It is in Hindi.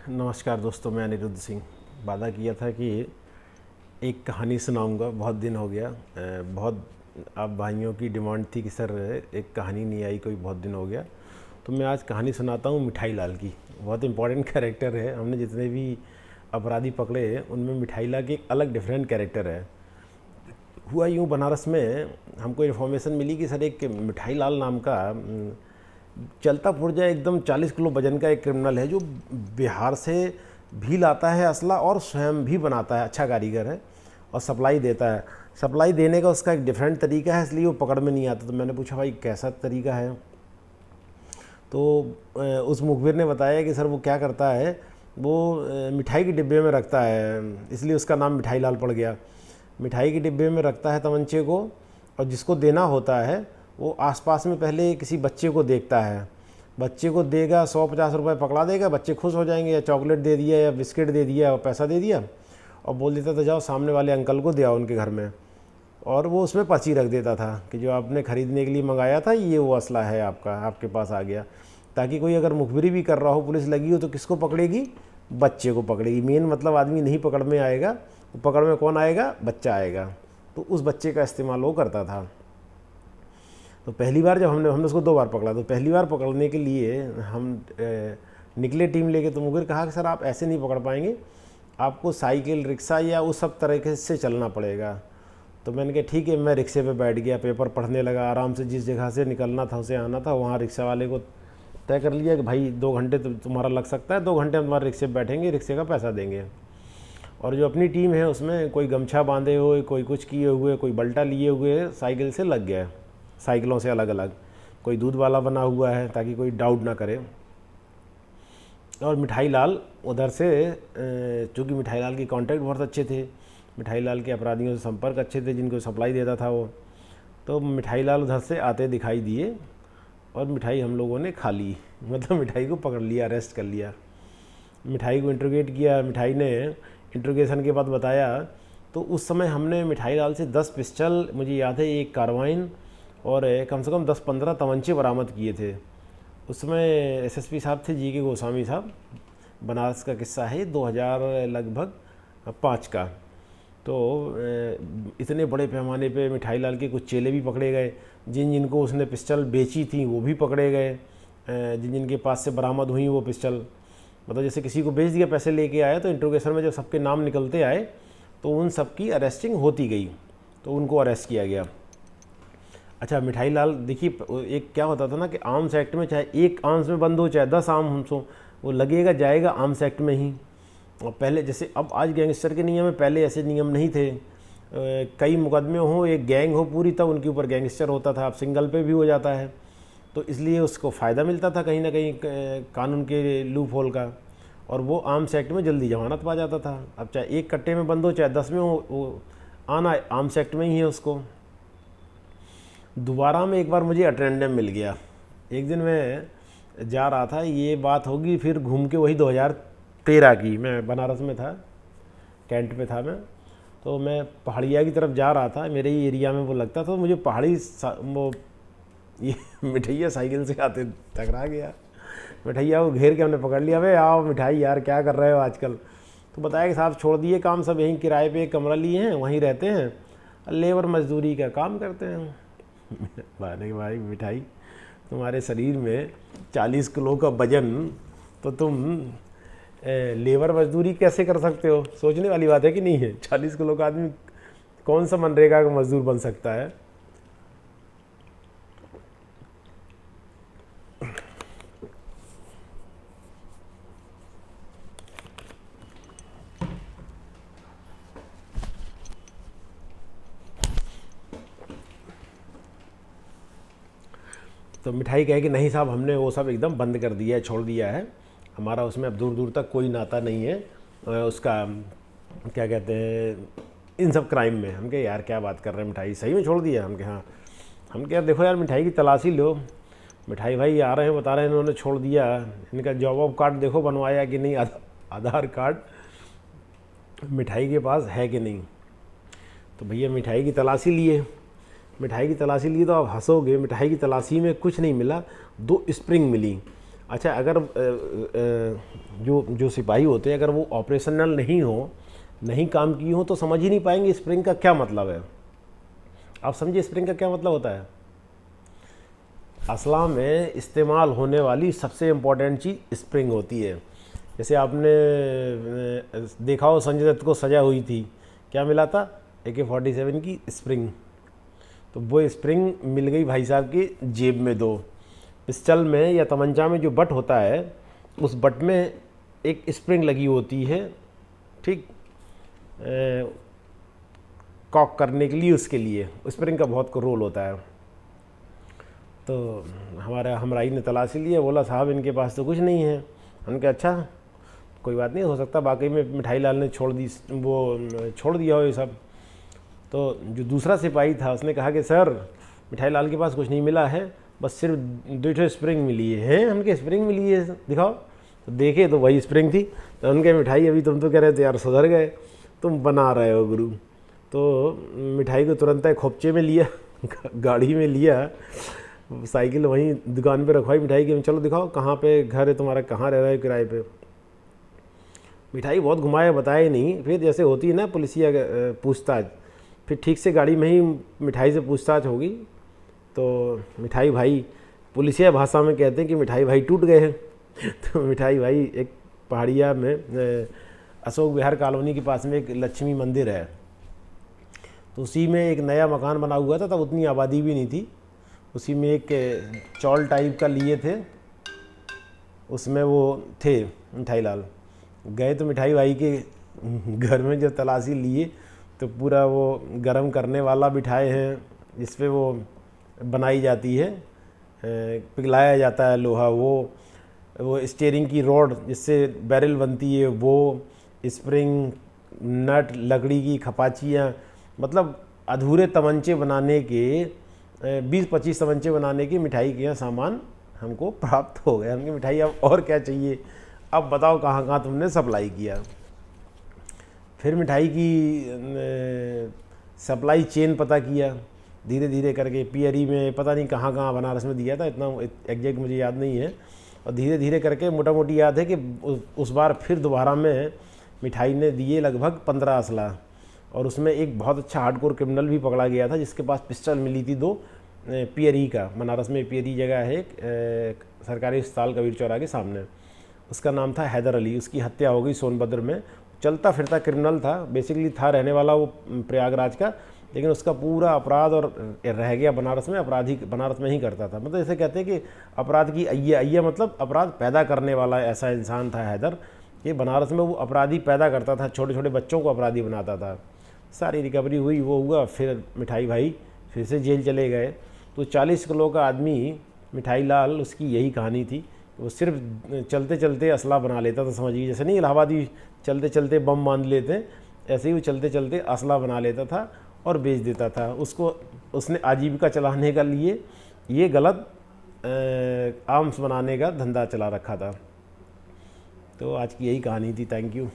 नमस्कार दोस्तों, मैं अनिरुद्ध सिंह। वादा किया था कि एक कहानी सुनाऊंगा। बहुत दिन हो गया। बहुत आप भाइयों की डिमांड थी कि सर एक कहानी नहीं आई, कोई बहुत दिन हो गया। तो मैं आज कहानी सुनाता हूँ मिठाई लाल की। बहुत इंपॉर्टेंट कैरेक्टर है। हमने जितने भी अपराधी पकड़े हैं उनमें मिठाई लाल की एक अलग डिफरेंट कैरेक्टर है। हुआ यूँ, बनारस में हमको इन्फॉर्मेशन मिली कि सर एक मिठाई लाल नाम का चलता पुर्जा एकदम 40 किलो वजन का एक क्रिमिनल है, जो बिहार से भी लाता है असला और स्वयं भी बनाता है। अच्छा कारीगर है और सप्लाई देता है। सप्लाई देने का उसका एक डिफरेंट तरीका है, इसलिए वो पकड़ में नहीं आता। तो मैंने पूछा भाई कैसा तरीका है? तो उस मुखबिर ने बताया कि सर वो क्या करता है, वो मिठाई के डिब्बे में रखता है, इसलिए उसका नाम मिठाई लाल पड़ गया। मिठाई के डिब्बे में रखता है तमंचे को, और जिसको देना होता है वो आसपास में पहले किसी बच्चे को देखता है। बच्चे को देगा, 100-50 रुपये पकड़ा देगा, बच्चे खुश हो जाएंगे। या चॉकलेट दे दिया या बिस्किट दे दिया और पैसा दे दिया, और बोल देता था जाओ सामने वाले अंकल को दे आओ उनके घर में। और वो उसमें पर्ची रख देता था कि जो आपने ख़रीदने के लिए मंगाया था ये वो असला है आपका, आपके पास आ गया। ताकि कोई अगर मुखबिरी भी कर रहा हो, पुलिस लगी हो, तो किसको पकड़ेगी? बच्चे को पकड़ेगी। मेन मतलब आदमी नहीं पकड़ में आएगा, पकड़ में कौन आएगा? बच्चा आएगा। तो उस बच्चे का इस्तेमाल वो करता था। तो पहली बार जब हमने उसको 2 बार पकड़ा, तो पहली बार पकड़ने के लिए हम निकले टीम लेके। तो मुखबिर कहा कि सर आप ऐसे नहीं पकड़ पाएंगे, आपको साइकिल, रिक्शा या उस सब तरीके से चलना पड़ेगा। तो मैंने कहा ठीक है। मैं रिक्शे पे बैठ गया, पेपर पढ़ने लगा आराम से। जिस जगह से निकलना था उसे आना था, वहाँ रिक्शा वाले को तय कर लिया कि भाई 2 घंटे तो तुम्हारा लग सकता है, 2 घंटे हम तुम्हारे रिक्शे पे बैठेंगे, रिक्शे का पैसा देंगे। और जो अपनी टीम है उसमें कोई गमछा बांधे हुए, कोई कुछ किए हुए, कोई बल्टा लिए हुए साइकिल से लग गया। साइकिलों से अलग अलग, कोई दूध वाला बना हुआ है ताकि कोई डाउट ना करे। और मिठाई लाल उधर से, चूँकि मिठाई लाल की कॉन्टैक्ट बहुत अच्छे थे, मिठाई लाल के अपराधियों से संपर्क अच्छे थे जिनको सप्लाई देता था वो। तो मिठाई लाल उधर से आते दिखाई दिए और मिठाई हम लोगों ने खा ली। मतलब मिठाई को पकड़ लिया, अरेस्ट कर लिया। मिठाई को इंट्रोगेट किया। मिठाई ने इंट्रोगेशन के बाद बताया। तो उस समय हमने मिठाई लाल से 10 पिस्टल, मुझे याद है, 1 कार्बाइन और कम से कम 10-15 तमंचे बरामद किए थे। उस समय एसएसपी साहब थे, जी के गोस्वामी साहब। बनारस का किस्सा है, 2000 लगभग 5 का। तो इतने बड़े पैमाने पे मिठाई लाल के कुछ चेले भी पकड़े गए। जिन जिनको उसने पिस्टल बेची थी वो भी पकड़े गए। जिन जिनके पास से बरामद हुई वो पिस्टल, मतलब जैसे किसी को बेच दिया, पैसे लेके आया, तो इंट्रोगेशन में जब सबके नाम निकलते आए तो उन सब की अरेस्टिंग होती गई। तो उनको अरेस्ट किया गया। अच्छा, मिठाई लाल देखिए, एक क्या होता था ना कि आर्म्स एक्ट में चाहे 1 आर्म्स में बंद हो चाहे 10 आर्म्स हो, वो लगेगा जाएगा आर्म्स एक्ट में ही। और पहले जैसे अब आज गैंगस्टर के नियम है, पहले ऐसे नियम नहीं थे। कई मुकदमे हों, एक गैंग हो पूरी, तब उनके ऊपर गैंगस्टर होता था। अब सिंगल पे भी हो जाता है, तो इसलिए उसको फ़ायदा मिलता था कहीं ना कहीं कानून के लूप होल का, और वो आर्म्स एक्ट में जल्दी जमानत पा जाता था। अब चाहे 1 कट्टे में बंद हो चाहे 10 में हो, वो आना आर्म्स एक्ट में ही है उसको। दोबारा में एक बार मुझे अटेंडेंस मिल गया। एक दिन मैं जा रहा था, ये बात होगी फिर घूम के वही 2013 की, मैं बनारस में था, कैंट पे था मैं। तो मैं पहाड़िया की तरफ जा रहा था, मेरे ही एरिया में वो लगता था। तो मुझे पहाड़ी वो ये मिठैया साइकिल से आते टकरा गया। मिठैया को घेर के हमने पकड़ लिया, भाई आओ मिठाई यार क्या कर रहे हो आजकल? तो बताया कि साहब छोड़ दिए काम, सब यहीं किराए पे एक कमरा लिए हैं, वहीं रहते हैं, लेबर मजदूरी का काम करते हैं। माने भाई मिठाई, तुम्हारे शरीर में 40 किलो का वजन, तो तुम लेबर मजदूरी कैसे कर सकते हो? सोचने वाली बात है कि नहीं है? 40 किलो का आदमी कौन सा मनरेगा का मजदूर बन सकता है? तो मिठाई कहे कि नहीं साहब, हमने वो सब एकदम बंद कर दिया है, छोड़ दिया है, हमारा उसमें अब दूर दूर तक कोई नाता नहीं है उसका, क्या कहते हैं, इन सब क्राइम में। हम कहे यार क्या बात कर रहे हैं, मिठाई सही में छोड़ दिया? हम कहे हाँ। हम कहे यार देखो यार, मिठाई की तलाशी लो। मिठाई भाई आ रहे हैं, बता रहे हैं इन्होंने छोड़ दिया। इनका जॉब कार्ड देखो बनवाया कि नहीं, आधार कार्ड मिठाई के पास है कि नहीं। तो भैया मिठाई की तलाशी लिए। मिठाई की तलाशी लिए तो आप हंसोगे, मिठाई की तलाशी में कुछ नहीं मिला, 2 स्प्रिंग मिली। अच्छा, अगर जो जो सिपाही होते हैं अगर वो ऑपरेशनल नहीं हो, नहीं काम की हो, तो समझ ही नहीं पाएंगे स्प्रिंग का क्या मतलब है। आप समझिए स्प्रिंग का क्या मतलब होता है। असला में इस्तेमाल होने वाली सबसे इम्पोर्टेंट चीज़ स्प्रिंग होती है। जैसे आपने देखा हो संजय दत्त को सजा हुई थी, क्या मिला था, AK-47 की स्प्रिंग। तो वो स्प्रिंग मिल गई भाई साहब की जेब में। दो पिस्टल में या तमंचा में जो बट होता है, उस बट में एक स्प्रिंग लगी होती है, ठीक, कॉक करने के लिए, उसके लिए स्प्रिंग का बहुत रोल होता है। तो हमारा हमराई ने तलाशी लिया, बोला साहब इनके पास तो कुछ नहीं है। हमने कहा अच्छा कोई बात नहीं, हो सकता वाकई में मिठाई लाल ने छोड़ दिया हो ये सब। तो जो दूसरा सिपाही था उसने कहा कि सर मिठाई लाल के पास कुछ नहीं मिला है, बस सिर्फ 2 स्प्रिंग मिली है। हमके स्प्रिंग मिली है, दिखाओ। तो देखे तो वही स्प्रिंग थी। तो उनके मिठाई अभी तुम तो कह रहे थे यार सुधर गए, तुम बना रहे हो गुरु। तो मिठाई को तुरंत खोपचे में लिया, गाड़ी में लिया, साइकिल वहीं दुकान पे रखवाई मिठाई की, चलो दिखाओ कहाँ पे घर है तुम्हारा, कहाँ रह रहे हो किराए पे। मिठाई बहुत घुमाया, बताया नहीं। फिर जैसे होती है ना पुलिसिया पूछताछ, फिर ठीक से गाड़ी में ही मिठाई से पूछताछ होगी। तो मिठाई भाई, पुलिसिया भाषा में कहते हैं कि मिठाई भाई टूट गए हैं। तो मिठाई भाई एक पहाड़िया में अशोक विहार कॉलोनी के पास में एक लक्ष्मी मंदिर है, तो उसी में एक नया मकान बना हुआ था, तब उतनी आबादी भी नहीं थी। उसी में एक चौल टाइप का लिए थे, उसमें वो थे मिठाई लाल। गए तो मिठाई भाई के घर में जब तलाशी लिए तो पूरा वो गरम करने वाला बिठाए हैं जिस पे वो बनाई जाती है, पिघलाया जाता है लोहा, वो स्टीयरिंग की रॉड जिससे बैरल बनती है, वो स्प्रिंग, नट, लकड़ी की खपाचियाँ, मतलब अधूरे तमंचे बनाने के 20-25 तमंचे बनाने की मिठाई के यहाँ सामान हमको प्राप्त हो गया। हमकी मिठाई अब और क्या चाहिए, अब बताओ कहाँ कहाँ तुमने सप्लाई किया। फिर मिठाई की सप्लाई चेन पता किया धीरे धीरे करके। पियरी में पता नहीं कहाँ कहाँ बनारस में दिया था, इतना एग्जैक्ट मुझे याद नहीं है। और धीरे धीरे करके मोटा मोटी याद है कि उस बार फिर दोबारा में मिठाई ने दिए लगभग 15 असला। और उसमें एक बहुत अच्छा हार्डकोर क्रिमिनल भी पकड़ा गया था जिसके पास पिस्टल मिली थी 2 पियरी का। बनारस में पियरी जगह है एक सरकारी अस्पताल कबीर चौरा के सामने, उसका नाम था हैदर अली। उसकी हत्या हो गई सोनभद्र में। चलता फिरता क्रिमिनल था, बेसिकली था रहने वाला वो प्रयागराज का, लेकिन उसका पूरा अपराध और रह गया बनारस में। अपराधी बनारस में ही करता था, मतलब ऐसे कहते हैं कि अपराध की अय्या मतलब अपराध पैदा करने वाला ऐसा इंसान था हैदर। ये बनारस में वो अपराधी पैदा करता था, छोटे छोटे बच्चों को अपराधी बनाता था। सारी रिकवरी हुई, वो हुआ, फिर मिठाई भाई फिर से जेल चले गए। तो 40 किलो का आदमी मिठाई लाल, उसकी यही कहानी थी। वो सिर्फ चलते चलते असला बना लेता था, समझिए जैसे नहीं इलाहाबादी चलते चलते बम बांध लेते हैं, ऐसे ही वो चलते चलते असला बना लेता था और बेच देता था। उसको उसने आजीविका चलाने का लिए ये गलत आर्म्स बनाने का धंधा चला रखा था। तो आज की यही कहानी थी। Thank you.